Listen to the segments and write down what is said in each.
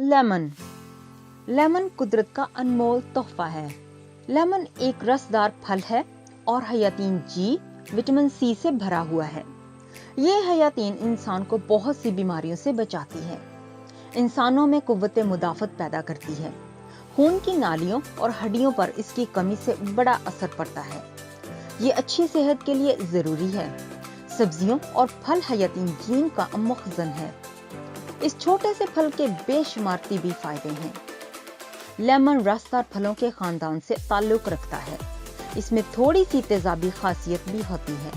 Lemon. Lemon कुदरत का अनमोल तोहफा है। लेमन एक रसदार फल है और हयातीन जी, विटामिन सी से भरा हुआ है। ये हयातीन इंसान को बहुत सी बीमारियों से बचाती है, इंसानों में कुव्वत मुदाफत पैदा करती है। खून की नालियों और हड्डियों पर इसकी कमी से बड़ा असर पड़ता है। ये अच्छी सेहत के लिए जरूरी है। सब्जियों और फल हयातीन जीन का मखज़न है। इस छोटे से फल के बेशुमार तिबी फायदे हैं। लेमन रसदार फलों के खानदान से ताल्लुक रखता है। इसमें थोड़ी सी तेजाबी खासियत भी होती है।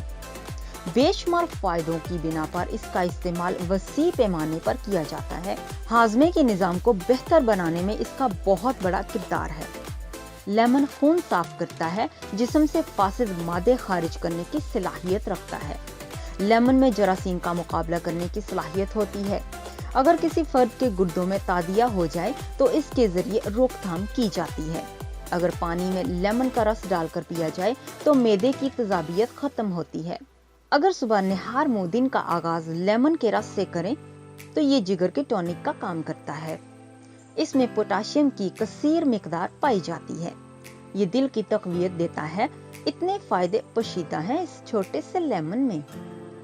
बेशुमार फायदों की बिना पर इसका इस्तेमाल वसी पैमाने पर किया जाता है। हाजमे के निजाम को बेहतर बनाने में इसका बहुत बड़ा किरदार है। लेमन खून साफ करता है, जिस्म से फासिद मादे खारिज करने की सलाहियत रखता है। लेमन में जरासीम का मुकाबला करने की सलाहियत होती है। अगर किसी फर्द के गुर्दों में तादिया हो जाए तो इसके जरिए रोकथाम की जाती है। अगर पानी में लेमन का रस डालकर पिया जाए तो मैदे की तेजाबियत खत्म होती है। अगर सुबह निहार मुंह दिन का आगाज लेमन के रस से करें तो ये जिगर के टॉनिक का काम करता है। इसमें पोटाशियम की कसीर मिकदार पाई जाती है। ये दिल की तकवीत देता है। इतने फायदे पोशीदा हैं इस छोटे से लेमन में।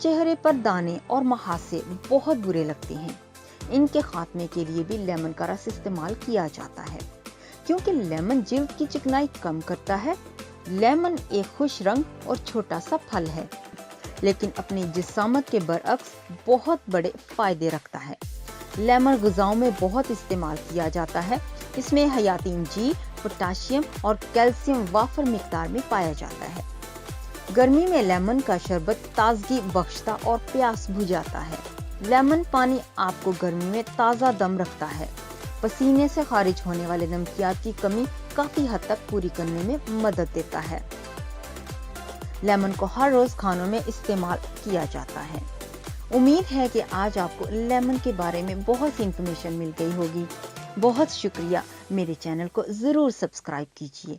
चेहरे पर दाने और महासे बहुत बुरे लगते हैं। इनके खात्मे के लिए भी लेमन का रस इस्तेमाल किया जाता है, क्योंकि लेमन जिल्द की चिकनाई कम करता है। लेमन एक खुश रंग और छोटा सा फल है, लेकिन अपनी जिसामत के बरअक्स बहुत बड़े फायदे रखता है। लेमन ग़िज़ाओं में बहुत इस्तेमाल किया जाता है। इसमें हयातीन जी, पोटाशियम और कैल्शियम वाफर मिकदार में पाया जाता है। गर्मी में लेमन का शरबत ताजगी बख्शता और प्यास बुझाता है। लेमन पानी आपको गर्मी में ताज़ा दम रखता है। पसीने से खारिज होने वाले नमकियात की कमी काफी हद तक पूरी करने में मदद देता है। लेमन को हर रोज खानों में इस्तेमाल किया जाता है। उम्मीद है कि आज आपको लेमन के बारे में बहुत सी इंफॉर्मेशन मिल गई होगी। बहुत शुक्रिया। मेरे चैनल को जरूर सब्सक्राइब कीजिए।